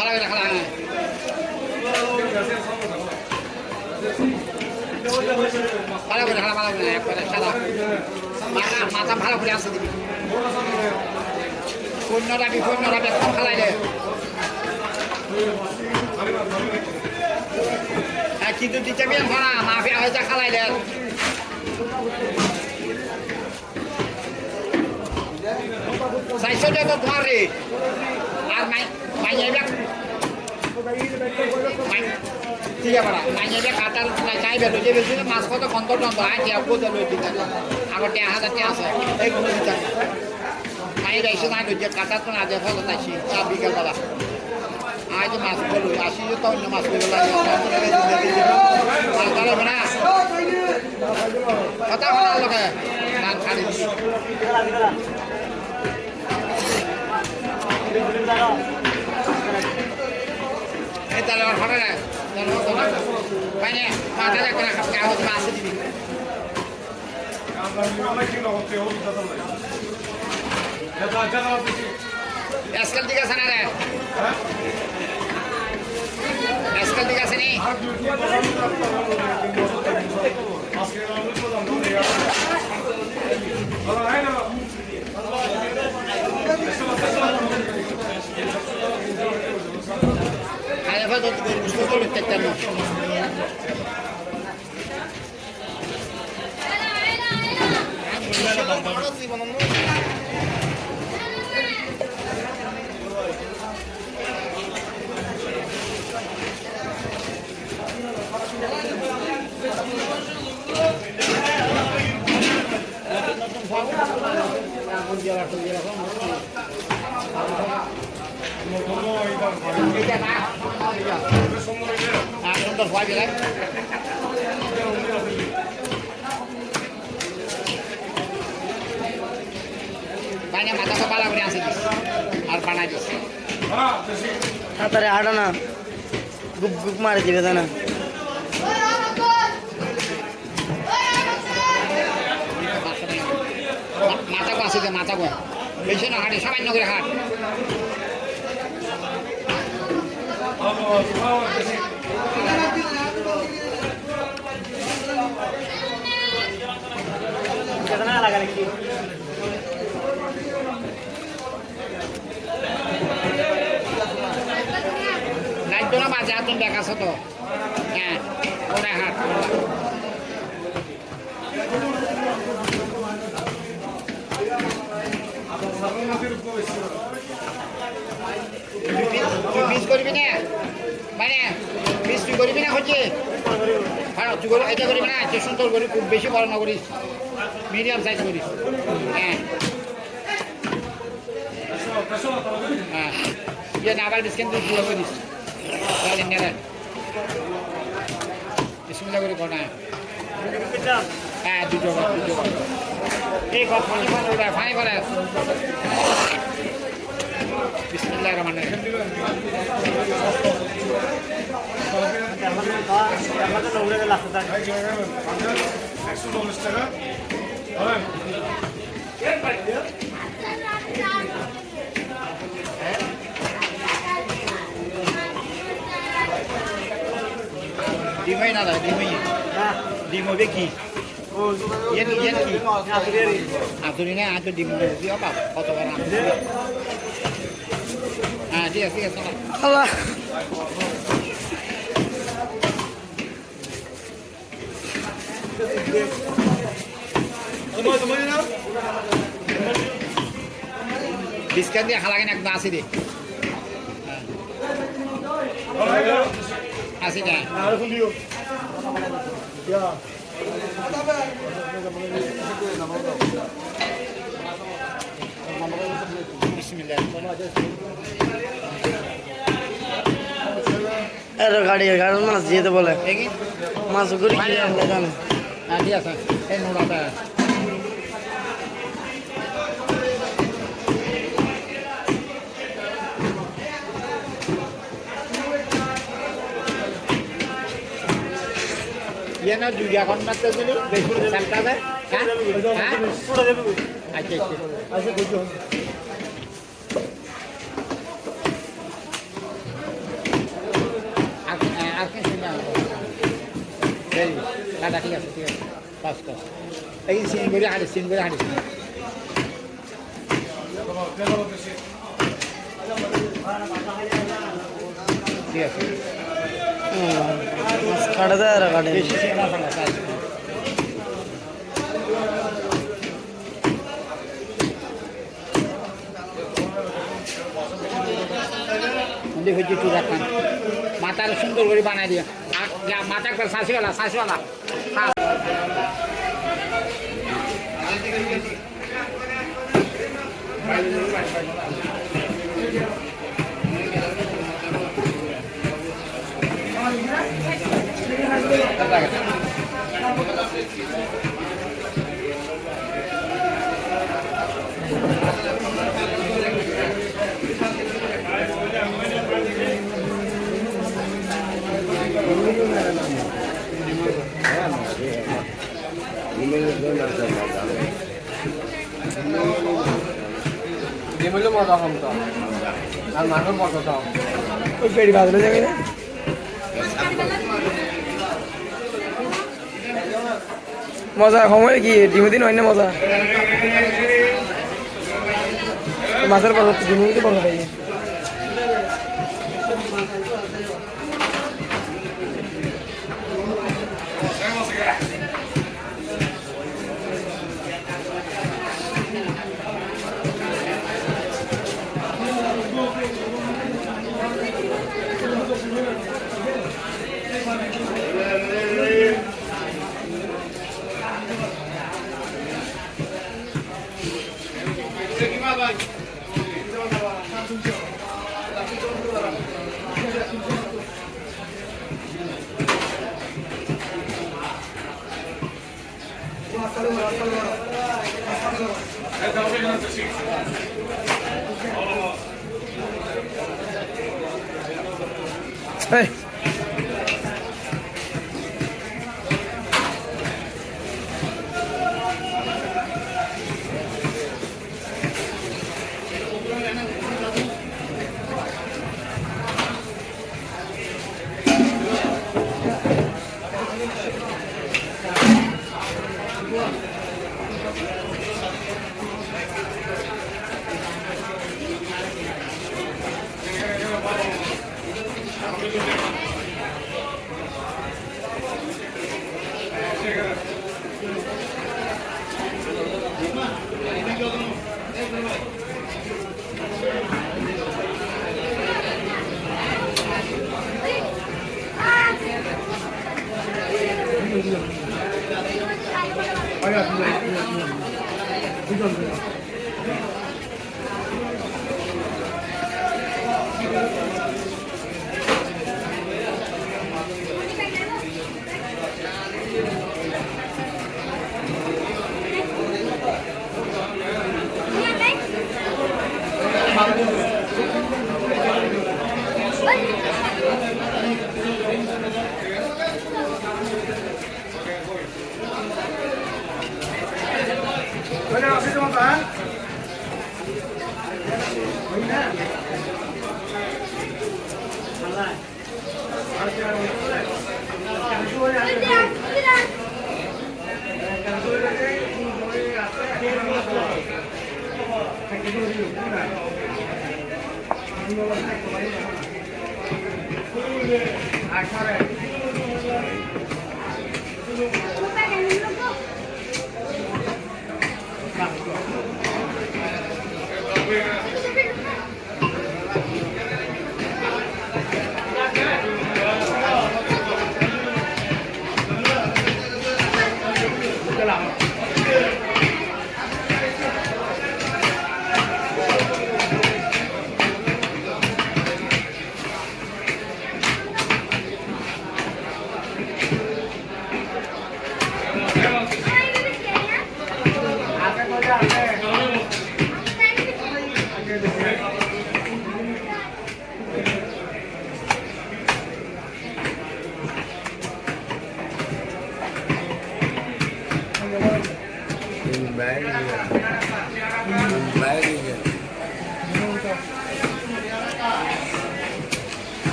ভালো করে খালা ভালো করে খালা ভালো করে একবারে সাদা মাথা ভালো করে আসতে দিবি পূর্ণ রাখবি একদম খালাই রে কিন্তু দিতে পেন ভাড়া মাফিয়া হয়েছে খালাই রে চাইছো যে তো তোমার রে আর মাইয়াইবা ঠিক আছে বড়া মাইয়াইবা কাটার চাইবে লইতে বেশি মাছ কত কন্ত টন্ত আগে আপদ লই দিতে আগর 1000 টাকা আছে এই কোনো দিতে মাইয়া এসে না লইতে কাটার তো না দেখো তো তাইছি চা বিকেল বেলা আজ মাছ বলো আসি তো অন্য মাছ বলো মাছ ধরো না কথা বলার লোকে ধান খাড়ি এই তাহলে আমার হবে না মানে মাথা দেখবে না কাগজ মাছে দিবি আজকাল ঠিক আছে না রে আজকাল ঠিক আছে নি খাই ফেল তো বুঝতে পারবি তেল সুন্দর ভয় গেলে বাইনে মাথা তো পালা করে আসে দিস আর বানাই দিস তাড়াতাড়ি হাঁটো না গুপ গুপ মারে দিবে তাই না মাথা কো আসে মাথা কো বেশি না হাঁটে সামান্য করে হাঁট রাজ্য না মাঝে হাতুন দেখাছ তো হ্যাঁ ওরা হাট পিস করবি না মানে পিস তুই করবি না হচ্ছে তুই করবি এটা করবি না যে সুন্দর করি খুব বেশি বড় না করিস মিডিয়াম সাইজ করিস হ্যাঁ হ্যাঁ ইয়ে না আবার ডিসকাউন্ট দিয়ে পুরো করিস তাহলে নেবে বিসমিল্লাহ করে কোনা হ্যাঁ দুটো এই কপ পানি করে বিসমিল্লাহির রহমানির রহিম ডিমই না ডিমই ডিম হবে কি Yên কি আতুরি না আতু ডিম দিও বাপ কত বার ঠিক আছে আল্লাহ বিস্কুট দিয়ে খালা কেন একদম আসি দে আসি না গাড়ি মাছ যেতে বলে মাছ ঘুরি জানে ঠিক আছে এই নোড়াটা ये ना जुड़िया कौन मत कर दिली बेचू चलता है हाँ हाँ अच्छा अच्छा দাদা ঠিক আছে ঠিক আছে বাস কর এই সিন করে হাঁটিস ঠিক আছে কাটা দেয় আর কাটে বেশি সিন না ফেলা কাজ দেখো যে চূড়া খান মাথার সুন্দর করে বানাই দিয়ে মাথা একবার শাঁসিওয়ালা মজা কমতো আর মাঠের মজা ওই পেড়ি বাদলে যাবে না মজা সময় কি ডিমুদিন হয় না মজা মাছের পর ডিমুদিতে বড় থাকে Hey.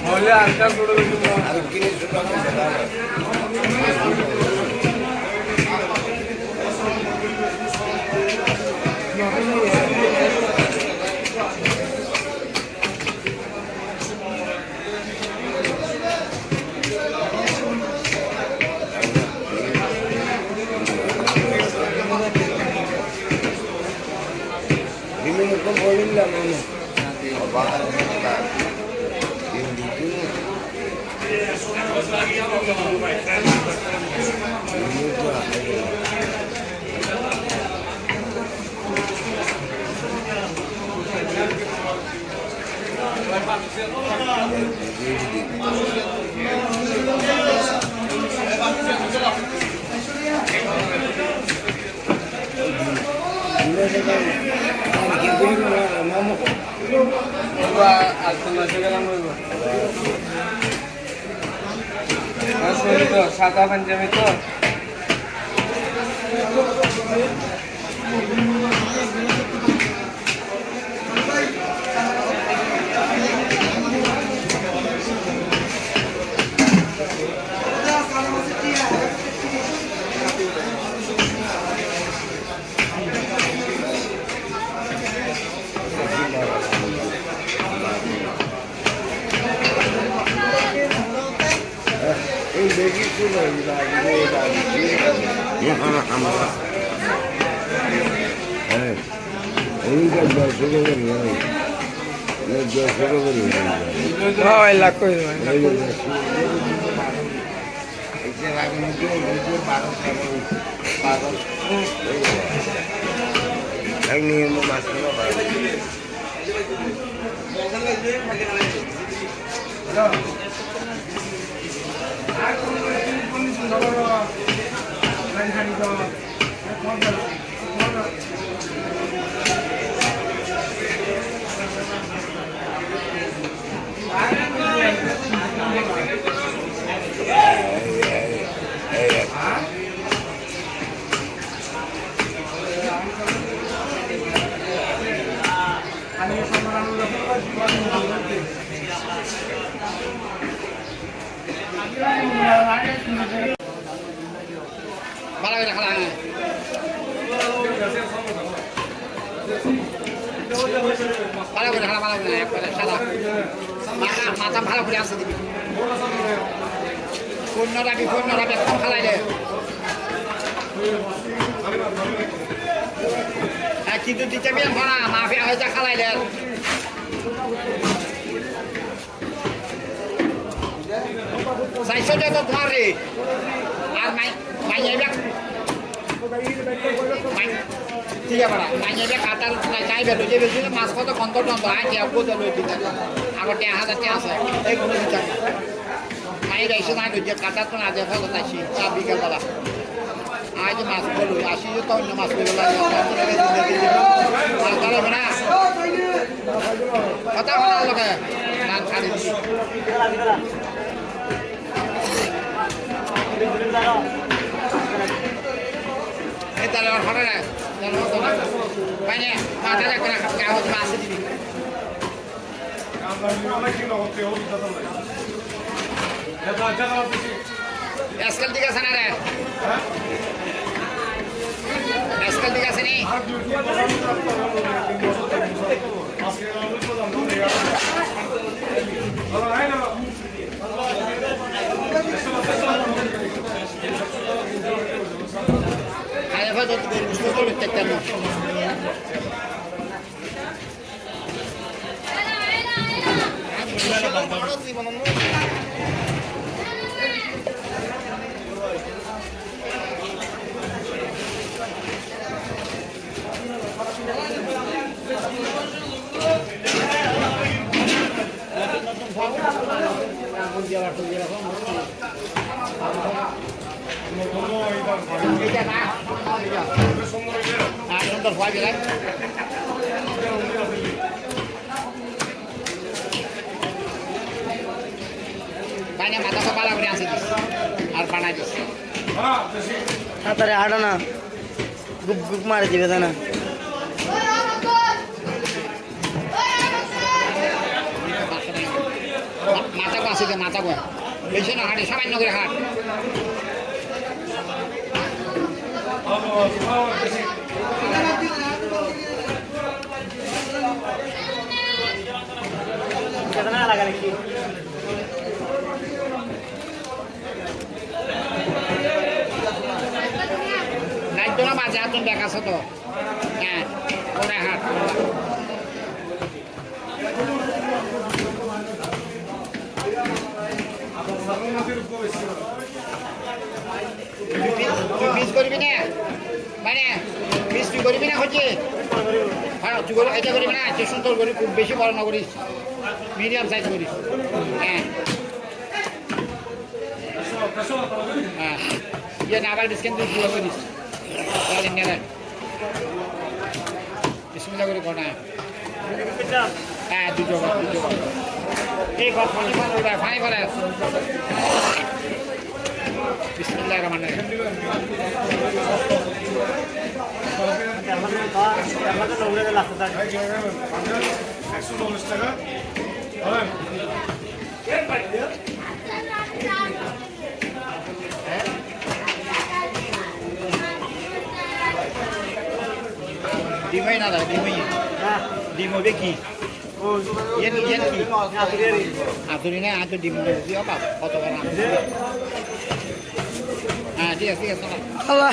হলে আজকাল করে সাদা পাঞ্জাবি তো ভালো করে খালা ভালো করে খালা ভালো করে একবারে সাদা মাথা ভালো করে আসতে দিবি পূর্ণ রাখবি একদম খালাই দে কিন্তু দিতে পেয়ে ভরা মাফিয়া হয়েছে খালাই দে চাইছো যে তো তোমার রে আর মাই যাইবে ঠিক আছে মাই যাইবে কাটার চাইবে লইতে বেশি মাছ কত কন্ত টন্ত আগে কোথাও লই দিতে আবার 10,000 আছে এই কোনো দিতে মাই রাইছে না লইতে কাটার তো না দেখো তাইছি চা বিকেলবেলা আজ মাছ বলো আসি তো অন্য মাছ বলো কথা বলার লোকে নাম খালি এই তাহলে আমার ফটো না পাই না মাথা রাখতে না কাগজ মাছে দিবি আজকাল ঠিক আছে না রে আজকাল ঠিক আছে নি Hai fatto tutto questo solo il tecno. সুন্দর ভয় গেলে বাইরে মাথা তো পালা করে আসে দিস আর বানাই দিস তাড়াতাড়ি হাঁটো না গুপ গুপ মারে দিবে না আছে যে মাথা কয় বেশি না হাঁটে সামান্য করে হাট নাইতো না মাঝে হাতুন ব্যাগ আছে তো হ্যাঁ ওরা হাট তুই পিস করবি না মানে পিস তুই করবি না হচ্ছে হ্যাঁ তুই করবি এটা করবি না তুই সুন্দর করি খুব বেশি বড় না করিস মিডিয়াম সাইজ করিস হ্যাঁ হ্যাঁ ইয়ে না আবার ডিসকাউন্ট দিয়ে পুরো করিস তাহলে নেবেন বিসমিল্লাহ করে কর না হ্যাঁ দুটো এই কর পানি ফানি করে বিসমিল্লাহির রহমানির রহিম ডিমই না ডিমই ডিম হবে কি ইয়ে কি আতুরি না আতু ডিম দিও বাপ কত করে হ্যাঁ ঠিক আছে আল্লাহ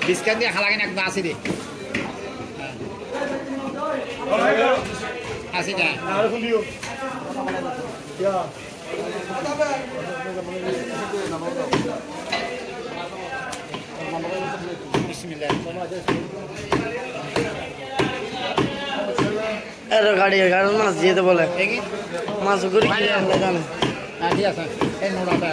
বিস্কাট দিয়ে খালাগে না একদম আসি রে আসি যায় গাড়ি মাছ যেতে বলে মাছ ঘুরি জানে হ্যাঁ ঠিক আছে এই নোড়াটা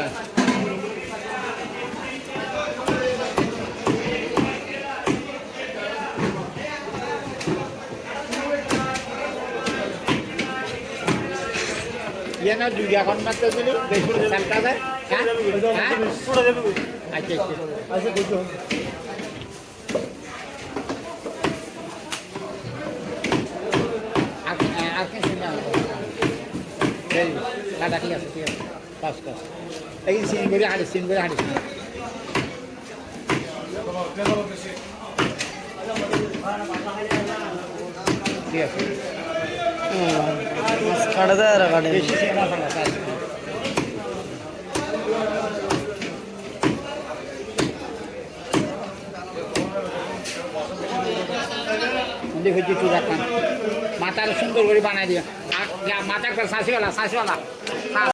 ইয়ে না দুই এখন মাত্র দিলি বেশি চালটা যায় হ্যাঁ হ্যাঁ আচ্ছা আচ্ছা দেখো দাদা ঠিক আছে ঠিক আছে বাস বাস এই সিন করে হাঁটিস ঠিক আছে কাটে দেয় কাটে বেশি সিন মশলা দেখেছি চুড়া খান মাথার সুন্দর করে বানাই দিও মাথা একটা শাঁসিওয়ালা